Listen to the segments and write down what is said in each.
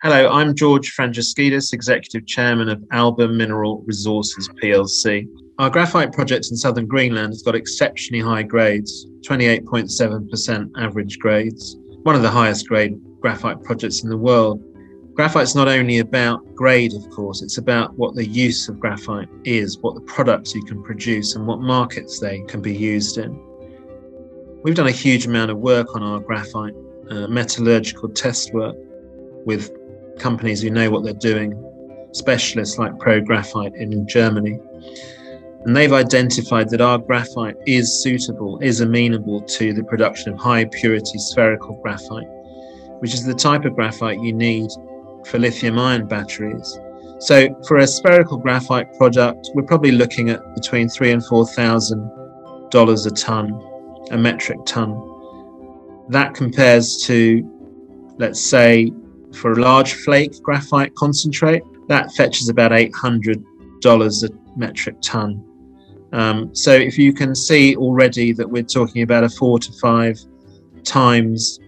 Hello, I'm George Frangiskidis, Executive Chairman of Alba Mineral Resources plc. Our graphite project in southern Greenland has got exceptionally high grades, 28.7% average grades, one of the highest grade graphite projects in the world. Graphite's not only about grade, of course, it's about what the use of graphite is, what the products you can produce and what markets they can be used in. We've done a huge amount of work on our graphite, metallurgical test work with companies who know what they're doing, specialists like Pro Graphite in Germany. And they've identified that our graphite is suitable, is amenable to the production of high purity spherical graphite, which is the type of graphite you need for lithium-ion batteries. So for a spherical graphite product, we're probably looking at between $3,000 and $4,000 a ton, a metric ton. That compares to, let's say, for a large flake graphite concentrate, that fetches about $800 a metric ton. So if you can see already that we're talking about a 4 to 5 times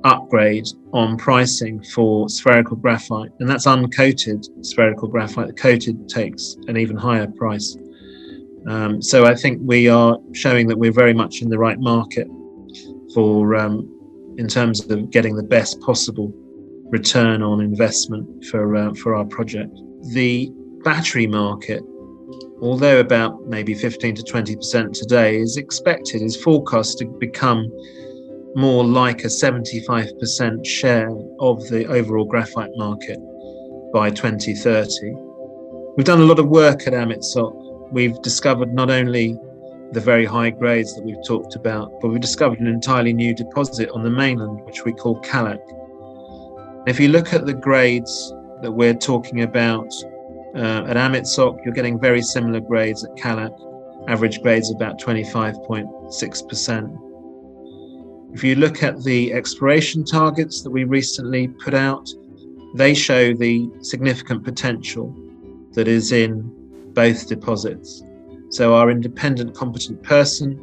upgrade on pricing for spherical graphite, and that's uncoated spherical graphite. The coated takes an even higher price. So I think we are showing that we're very much in the right market for in terms of getting the best possible return on investment for our project. The battery market, although about maybe 15 to 20% today, is forecast to become more like a 75% share of the overall graphite market by 2030. We've done a lot of work at Amitsoq. We've discovered not only the very high grades that we've talked about, but we've discovered an entirely new deposit on the mainland, which we call Kalak. If you look at the grades that we're talking about at Amitsoq, you're getting very similar grades at Kalak, average grades about 25.6%. If you look at the exploration targets that we recently put out, they show the significant potential that is in both deposits. So our independent competent person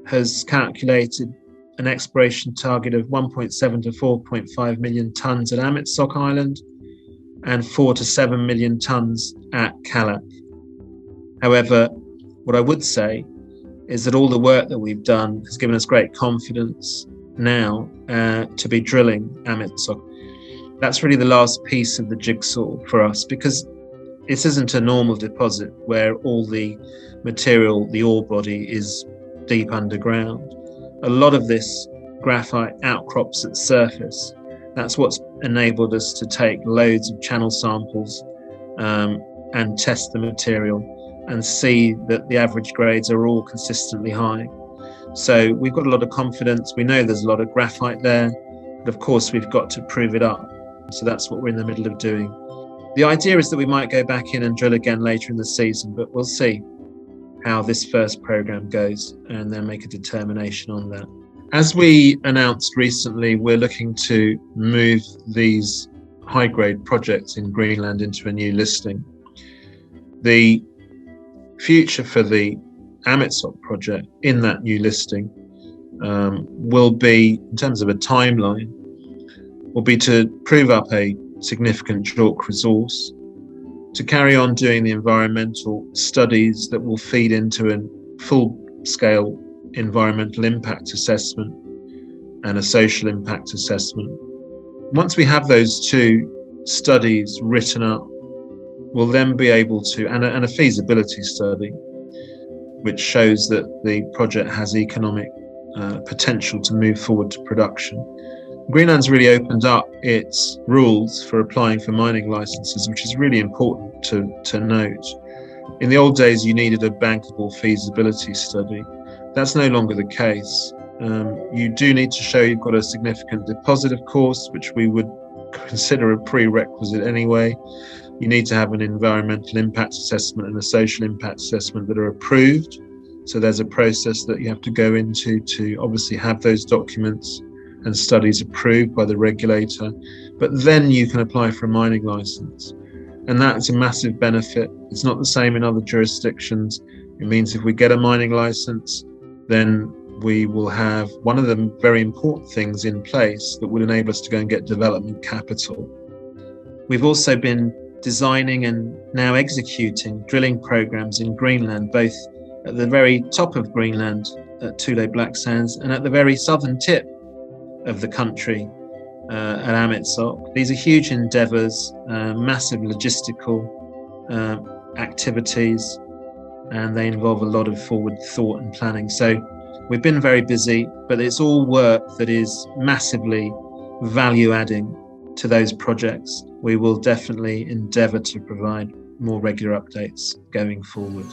has calculated an exploration target of 1.7 to 4.5 million tonnes at Amitsoq Island and 4 to 7 million tonnes at Kalak. However, what I would say is that all the work that we've done has given us great confidence now to be drilling Amitsoq. That's really the last piece of the jigsaw for us, because this isn't a normal deposit where all the material, the ore body, is deep underground. A lot of this graphite outcrops at surface. That's what's enabled us to take loads of channel samples and test the material and see that the average grades are all consistently high. So we've got a lot of confidence. We know there's a lot of graphite there, but of course we've got to prove it up. So that's what we're in the middle of doing. The idea is that we might go back in and drill again later in the season, but we'll see how this first program goes and then make a determination on that. As we announced recently, we're looking to move these high-grade projects in Greenland into a new listing. The future for the Amitsoq project in that new listing will be, in terms of a timeline, will be to prove up a significant JORC resource, to carry on doing the environmental studies that will feed into a full-scale environmental impact assessment and a social impact assessment. Once we have those two studies written up, we'll then be able to, and a feasibility study, which shows that the project has economic potential to move forward to production. Greenland's really opened up its rules for applying for mining licenses, which is really important to note. In the old days, you needed a bankable feasibility study. That's no longer the case. You do need to show you've got a significant deposit, of course, which we would consider a prerequisite anyway. You need to have an environmental impact assessment and a social impact assessment that are approved. So there's a process that you have to go into to obviously have those documents and studies approved by the regulator, but then you can apply for a mining license. And that's a massive benefit. It's not the same in other jurisdictions. It means if we get a mining license, then we will have one of the very important things in place that will enable us to go and get development capital. We've also been designing and now executing drilling programs in Greenland, both at the very top of Greenland at Thule Black Sands and at the very southern tip of the country at Amitsoq. These are huge endeavours, massive logistical activities, and they involve a lot of forward thought and planning. So we've been very busy, but it's all work that is massively value adding to those projects. We will definitely endeavour to provide more regular updates going forward.